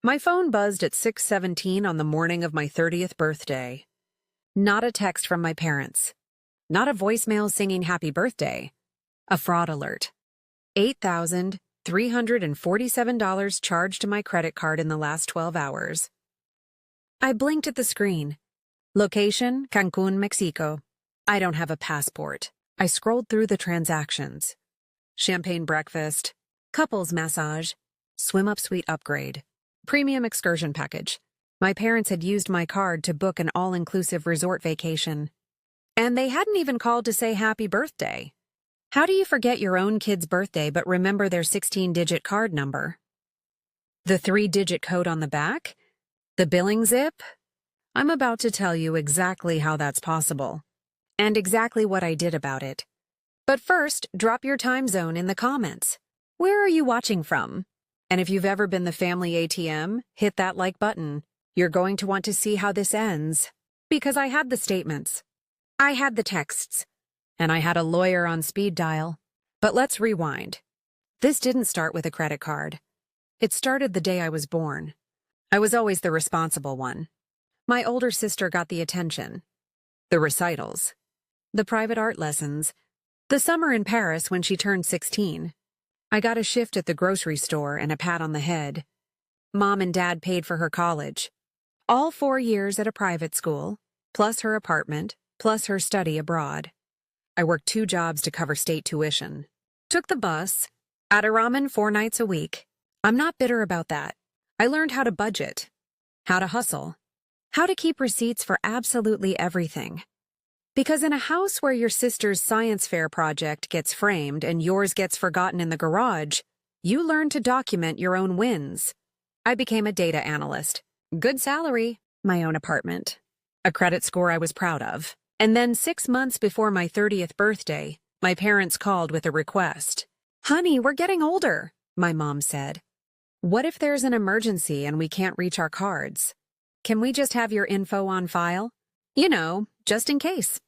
My phone buzzed at 6:17 on the morning of my 30th birthday. Not a text from my parents. Not a voicemail singing happy birthday. A fraud alert. $8,347 charged to my credit card in the last 12 hours. I blinked at the screen. Location, Cancun, Mexico. I don't have a passport. I scrolled through the transactions. Champagne breakfast, couples massage, swim-up suite upgrade, premium excursion package. My parents had used my card to book an all-inclusive resort vacation. And they hadn't even called to say happy birthday. How do you forget your own kid's birthday but remember their 16-digit card number? The 3-digit code on the back? The billing zip? I'm about to tell you exactly how that's possible. And exactly what I did about it. But first, drop your time zone in the comments. Where are you watching from? And if you've ever been the family ATM, hit that like button. You're going to want to see how this ends. Because I had the statements. I had the texts. And I had a lawyer on speed dial. But let's rewind. This didn't start with a credit card. It started the day I was born. I was always the responsible one. My older sister got the attention. The recitals. The private art lessons. The summer in Paris when she turned 16. I got a shift at the grocery store and a pat on the head. Mom and Dad paid for her college. All 4 years at a private school, plus her apartment, plus her study abroad. I worked 2 jobs to cover state tuition. Took the bus. At a ramen 4 nights a week. I'm not bitter about that. I learned how to budget. How to hustle. How to keep receipts for absolutely everything. Because in a house where your sister's science fair project gets framed and yours gets forgotten in the garage, you learn to document your own wins. I became a data analyst. Good salary, my own apartment. A credit score I was proud of. And then 6 months before my 30th birthday, my parents called with a request. "Honey, we're getting older," my mom said. "What if there's an emergency and we can't reach our cards? Can we just have your info on file? You know, just in case."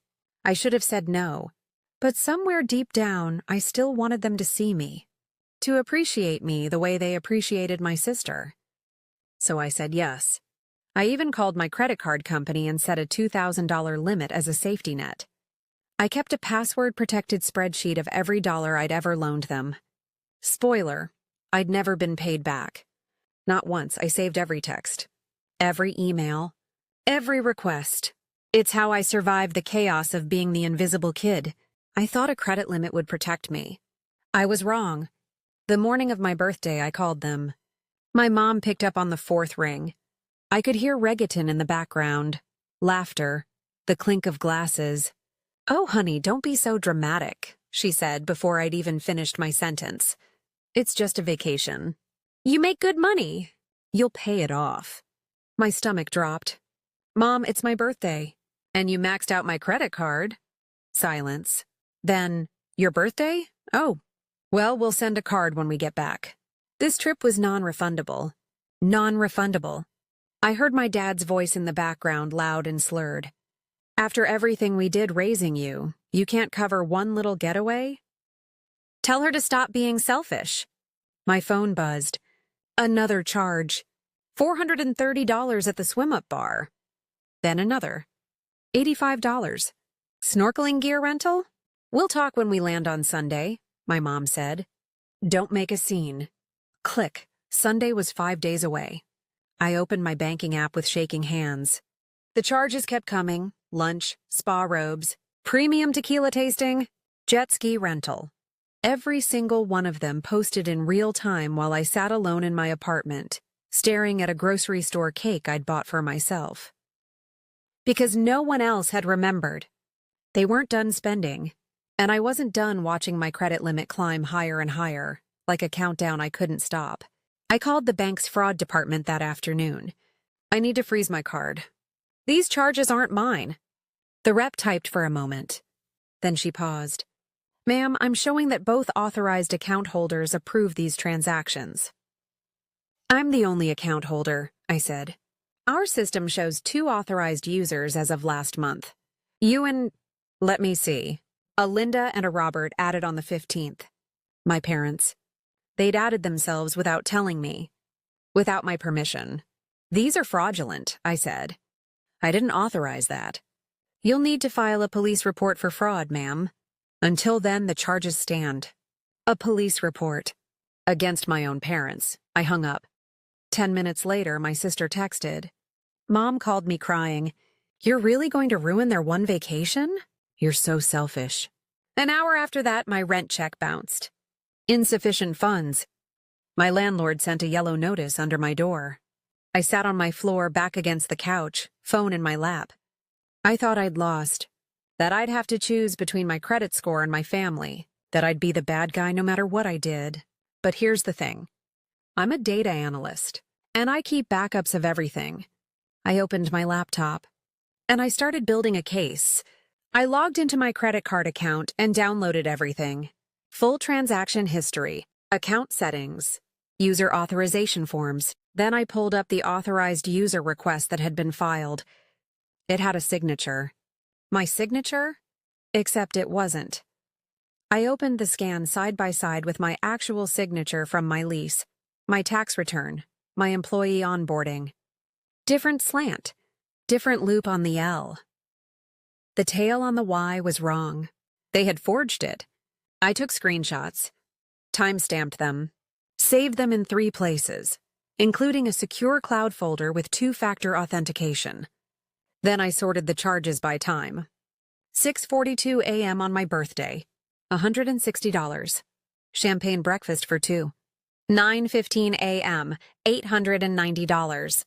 I should have said no, but somewhere deep down, I still wanted them to see me, to appreciate me the way they appreciated my sister. So I said yes. I even called my credit card company and set a $2,000 limit as a safety net. I kept a password-protected spreadsheet of every dollar I'd ever loaned them. Spoiler, I'd never been paid back. Not once. I saved every text, every email, every request. It's how I survived the chaos of being the invisible kid. I thought a credit limit would protect me. I was wrong. The morning of my birthday, I called them. My mom picked up on the 4th ring. I could hear reggaeton in the background, laughter, the clink of glasses. "Oh, honey, don't be so dramatic," she said before I'd even finished my sentence. "It's just a vacation. You make good money. You'll pay it off." My stomach dropped. "Mom, it's my birthday. And you maxed out my credit card." Silence. Then, "Your birthday? Oh, well, we'll send a card when we get back." This trip was non-refundable. Non-refundable. I heard my dad's voice in the background, loud and slurred. "After everything we did raising you, you can't cover one little getaway? Tell her to stop being selfish." My phone buzzed. Another charge. $430 at the swim-up bar. Then another. $85. Snorkeling gear rental? "We'll talk when we land on Sunday," my mom said. "Don't make a scene." Click. Sunday was 5 days away. I opened my banking app with shaking hands. The charges kept coming. Lunch, spa robes, premium tequila tasting, jet ski rental. Every single one of them posted in real time while I sat alone in my apartment, staring at a grocery store cake I'd bought for myself. Because no one else had remembered. They weren't done spending, and I wasn't done watching my credit limit climb higher and higher, like a countdown I couldn't stop. I called the bank's fraud department that afternoon. "I need to freeze my card. These charges aren't mine." The rep typed for a moment. Then she paused. "Ma'am, I'm showing that both authorized account holders approve these transactions." "I'm the only account holder," I said. "Our system shows 2 authorized users as of last month. You and, let me see, a Linda and a Robert added on the 15th. My parents. They'd added themselves without telling me. without my permission. "These are fraudulent," I said. "I didn't authorize that." "You'll need to file a police report for fraud, ma'am. Until then, the charges stand." A police report. Against my own parents. I hung up. 10 minutes later, my sister texted. Mom called me crying. "You're really going to ruin their one vacation? You're so selfish." An hour after that, my rent check bounced. Insufficient funds. My landlord sent a yellow notice under my door. I sat on my floor back against the couch, phone in my lap. I thought I'd lost. That I'd have to choose between my credit score and my family. That I'd be the bad guy no matter what I did. But here's the thing. I'm a data analyst, and I keep backups of everything. I opened my laptop, and I started building a case. I logged into my credit card account and downloaded everything. Full transaction history, account settings, user authorization forms. Then I pulled up the authorized user request that had been filed. It had a signature. My signature? Except it wasn't. I opened the scan side by side with my actual signature from my lease, my tax return, my employee onboarding. Different slant, different loop on the L. The tail on the Y was wrong. They had forged it. I took screenshots, timestamped them, saved them in 3 places, including a secure cloud folder with 2-factor authentication. Then I sorted the charges by time. 6:42 a.m. on my birthday, $160. Champagne breakfast for 2. 9:15 a.m., $890.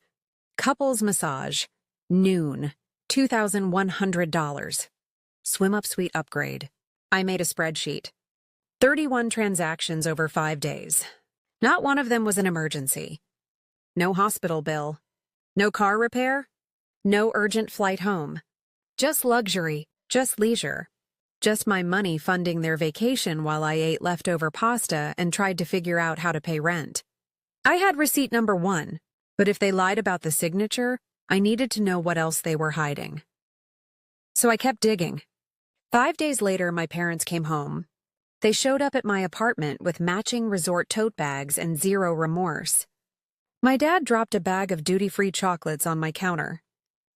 Couples massage, noon, $2,100. Swim-up suite upgrade. I made a spreadsheet. 31 transactions over 5 days. Not one of them was an emergency. No hospital bill. No car repair. No urgent flight home. Just luxury, just leisure. Just my money funding their vacation while I ate leftover pasta and tried to figure out how to pay rent. I had receipt number 1, but if they lied about the signature, I needed to know what else they were hiding. So I kept digging. 5 days later, my parents came home. They showed up at my apartment with matching resort tote bags and zero remorse. My dad dropped a bag of duty-free chocolates on my counter.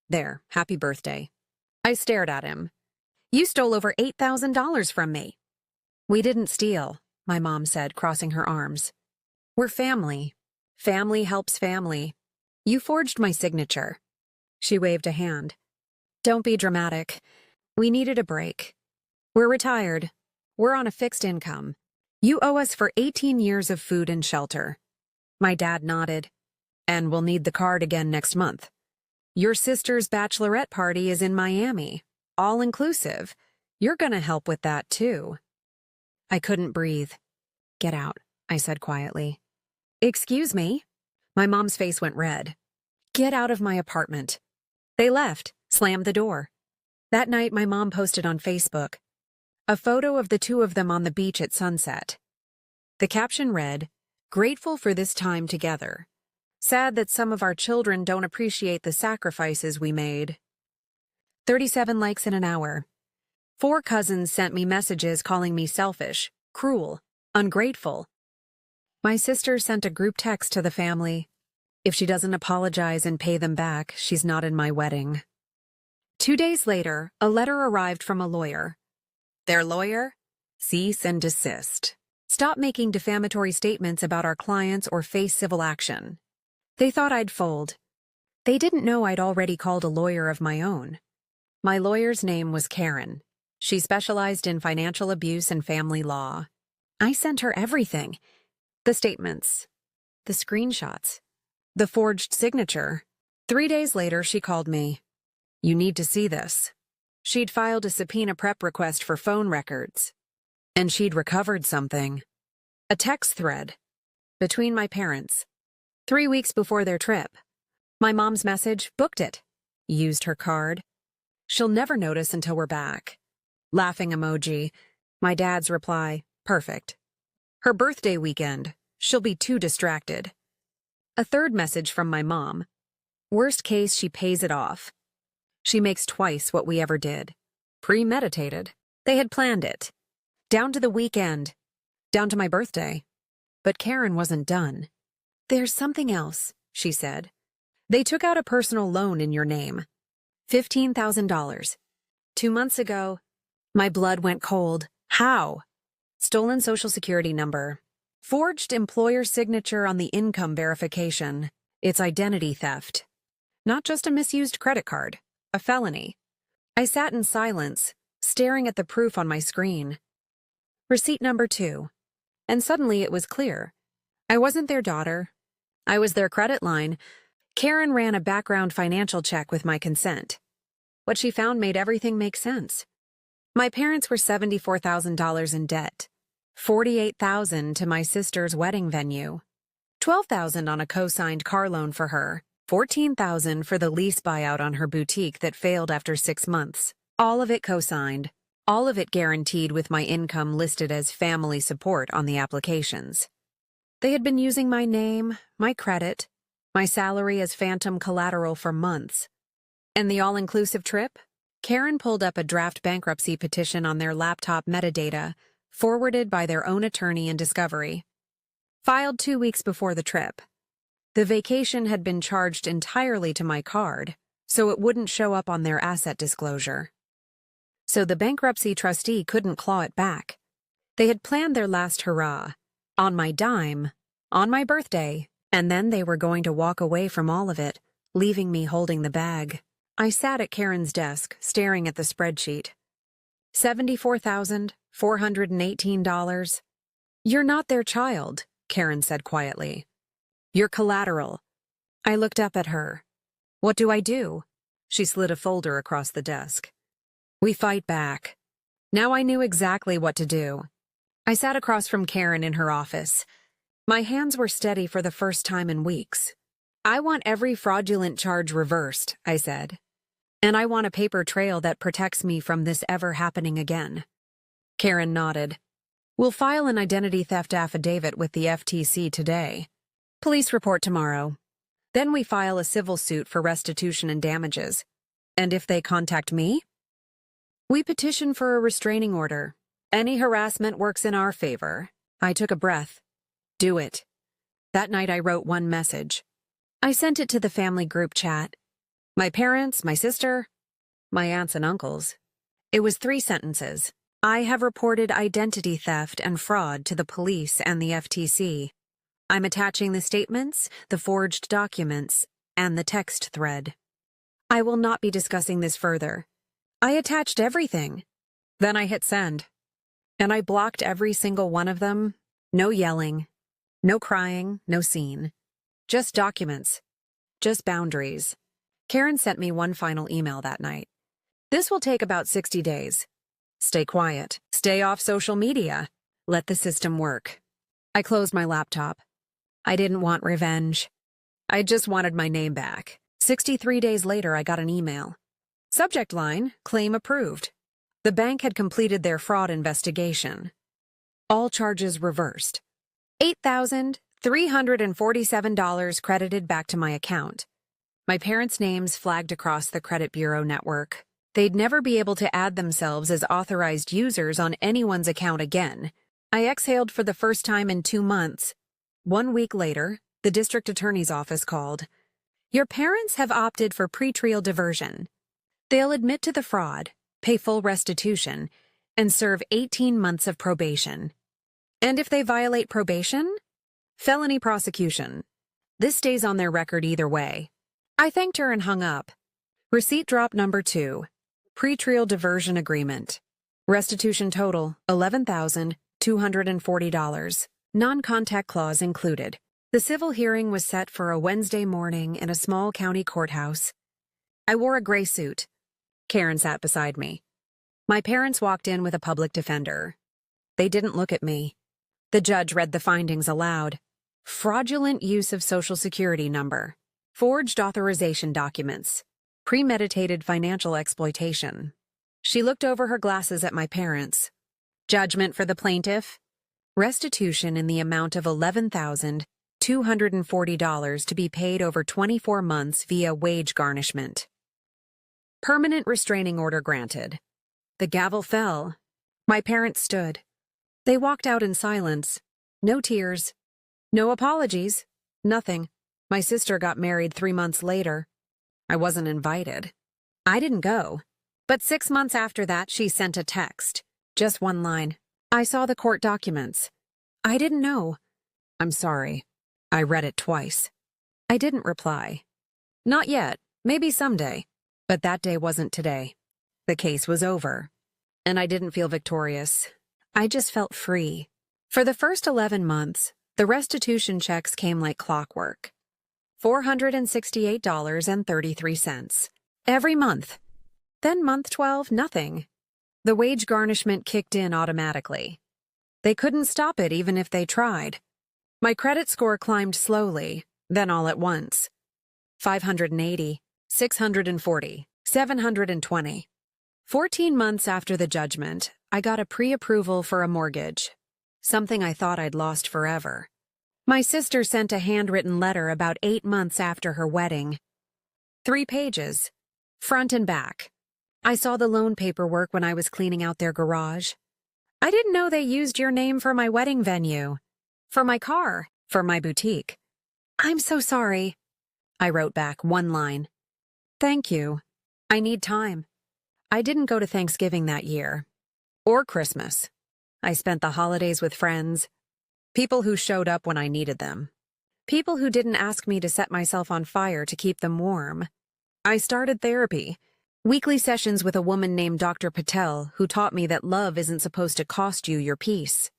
"There, happy birthday." I stared at him. "You stole over $8,000 from me." "We didn't steal," my mom said, crossing her arms. "We're family. Family helps family. You forged my signature." She waved a hand. "Don't be dramatic. We needed a break. We're retired. We're on a fixed income. You owe us for 18 years of food and shelter." My dad nodded. "And we'll need the card again next month. Your sister's bachelorette party is in Miami. All inclusive. You're gonna help with that, too." I couldn't breathe. "Get out," I said quietly. "Excuse me?" My mom's face went red. "Get out of my apartment." They left, slammed the door. That night, my mom posted on Facebook a photo of the 2 of them on the beach at sunset. The caption read, "Grateful for this time together. Sad that some of our children don't appreciate the sacrifices we made." 37 likes in an hour. 4 cousins sent me messages calling me selfish, cruel, ungrateful. My sister sent a group text to the family. "If she doesn't apologize and pay them back, she's not in my wedding." 2 days later, a letter arrived from a lawyer. Their lawyer? Cease and desist. Stop making defamatory statements about our clients or face civil action. They thought I'd fold. They didn't know I'd already called a lawyer of my own. My lawyer's name was Karen. She specialized in financial abuse and family law. I sent her everything. The statements. The screenshots. The forged signature. 3 days later, she called me. "You need to see this." She'd filed a subpoena prep request for phone records. And she'd recovered something. A text thread. Between my parents. 3 weeks before their trip. My mom's message, "Booked it." Used her card. "She'll never notice until we're back." Laughing emoji. My dad's reply, "Perfect." Her birthday weekend. She'll be too distracted. A third message from my mom. Worst case, she pays it off. She makes twice what we ever did. Premeditated. They had planned it. Down to the weekend. Down to my birthday. But Karen wasn't done. There's something else, she said. They took out a personal loan in your name. $15,000. 2 months ago, my blood went cold. How? Stolen Social Security number. Forged employer signature on the income verification. It's identity theft. Not just a misused credit card. A felony. I sat in silence, staring at the proof on my screen. Receipt number 2. And suddenly it was clear. I wasn't their daughter. I was their credit line. Karen ran a background financial check with my consent. What she found made everything make sense. My parents were $74,000 in debt. $48,000 to my sister's wedding venue. $12,000 on a co-signed car loan for her. $14,000 for the lease buyout on her boutique that failed after 6 months. All of it co-signed. All of it guaranteed with my income listed as family support on the applications. They had been using my name, my credit, my salary as phantom collateral for months. And the all-inclusive trip? Karen pulled up a draft bankruptcy petition on their laptop metadata, forwarded by their own attorney in Discovery. Filed 2 weeks before the trip. The vacation had been charged entirely to my card, so it wouldn't show up on their asset disclosure. So the bankruptcy trustee couldn't claw it back. They had planned their last hurrah, on my dime, on my birthday, and then they were going to walk away from all of it, leaving me holding the bag. I sat at Karen's desk, staring at the spreadsheet. $74,418. You're not their child, Karen said quietly. You're collateral. I looked up at her. What do I do? She slid a folder across the desk. We fight back. Now I knew exactly what to do. I sat across from Karen in her office. My hands were steady for the first time in weeks. I want every fraudulent charge reversed, I said. And I want a paper trail that protects me from this ever happening again. Karen nodded. We'll file an identity theft affidavit with the FTC today. Police report tomorrow. Then we file a civil suit for restitution and damages. And if they contact me? We petition for a restraining order. Any harassment works in our favor. I took a breath. Do it. That night I wrote one message. I sent it to the family group chat. My parents, my sister, my aunts and uncles. It was 3 sentences. I have reported identity theft and fraud to the police and the FTC. I'm attaching the statements, the forged documents, and the text thread. I will not be discussing this further. I attached everything. Then I hit send. And I blocked every single one of them. No yelling, no crying, no scene. Just documents. Just boundaries. Karen sent me one final email that night. This will take about 60 days. Stay quiet. Stay off social media. Let the system work. I closed my laptop. I didn't want revenge. I just wanted my name back. 63 days later, I got an email. Subject line, claim approved. The bank had completed their fraud investigation. All charges reversed. $8,347 credited back to my account. My parents' names flagged across the credit bureau network. They'd never be able to add themselves as authorized users on anyone's account again. I exhaled for the first time in 2 months. 1 week later, the district attorney's office called. Your parents have opted for pretrial diversion. They'll admit to the fraud, pay full restitution, and serve 18 months of probation. And if they violate probation? Felony prosecution. This stays on their record either way. I thanked her and hung up. Receipt drop number 2. Pretrial diversion agreement. Restitution total, $11,240. Non-contact clause included. The civil hearing was set for a Wednesday morning in a small county courthouse. I wore a gray suit. Karen sat beside me. My parents walked in with a public defender. They didn't look at me. The judge read the findings aloud. Fraudulent use of Social Security number. Forged authorization documents. Premeditated financial exploitation. She looked over her glasses at my parents. Judgment for the plaintiff. Restitution in the amount of $11,240 to be paid over 24 months via wage garnishment. Permanent restraining order granted. The gavel fell. My parents stood. They walked out in silence. No tears. No apologies. Nothing. My sister got married 3 months later. I wasn't invited. I didn't go. But 6 months after that, she sent a text. Just one line. I saw the court documents. I didn't know. I'm sorry. I read it twice. I didn't reply. Not yet. Maybe someday. But that day wasn't today. The case was over. And I didn't feel victorious. I just felt free. For the first 11 months, the restitution checks came like clockwork. $468.33. Every month. Then month 12, nothing. The wage garnishment kicked in automatically. They couldn't stop it even if they tried. My credit score climbed slowly, then all at once. 580, 640, 720. 14 months after the judgment, I got a pre-approval for a mortgage. Something I thought I'd lost forever. My sister sent a handwritten letter about 8 months after her wedding. 3 pages, front and back. I saw the loan paperwork when I was cleaning out their garage. I didn't know they used your name for my wedding venue, for my car, for my boutique. I'm so sorry. I wrote back one line. Thank you. I need time. I didn't go to Thanksgiving that year. Or Christmas. I spent the holidays with friends. People who showed up when I needed them. People who didn't ask me to set myself on fire to keep them warm. I started therapy. Weekly sessions with a woman named Dr. Patel who taught me that love isn't supposed to cost you your peace.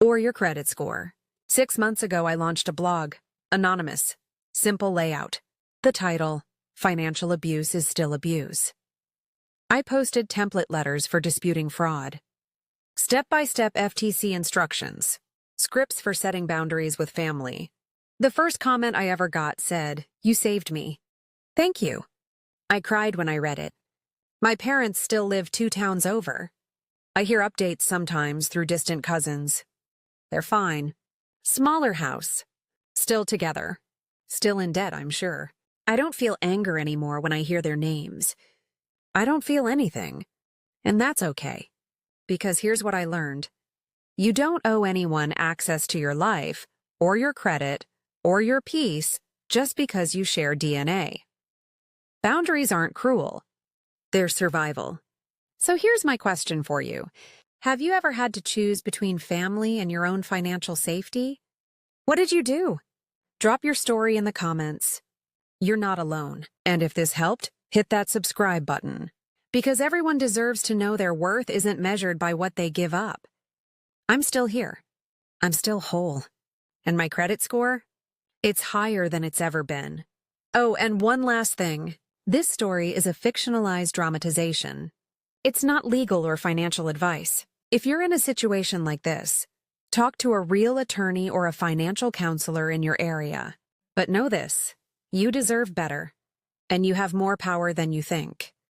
Or your credit score. 6 months ago I launched a blog. Anonymous. Simple layout. The title, Financial Abuse is Still Abuse. I posted template letters for disputing fraud. Step-by-step FTC instructions. Scripts for setting boundaries with family. The first comment I ever got said, "You saved me." Thank you. I cried when I read it. My parents still live 2 towns over. I hear updates sometimes through distant cousins. They're fine. Smaller house. Still together. Still in debt, I'm sure. I don't feel anger anymore when I hear their names. I don't feel anything. And that's okay. Because here's what I learned. You don't owe anyone access to your life, or your credit, or your peace just because you share DNA. Boundaries aren't cruel. They're survival. So here's my question for you. Have you ever had to choose between family and your own financial safety? What did you do? Drop your story in the comments. You're not alone. And if this helped, hit that subscribe button. Because everyone deserves to know their worth isn't measured by what they give up. I'm still here. I'm still whole. And my credit score? It's higher than it's ever been. Oh, and one last thing. This story is a fictionalized dramatization. It's not legal or financial advice. If you're in a situation like this, talk to a real attorney or a financial counselor in your area. But know this, you deserve better, and you have more power than you think.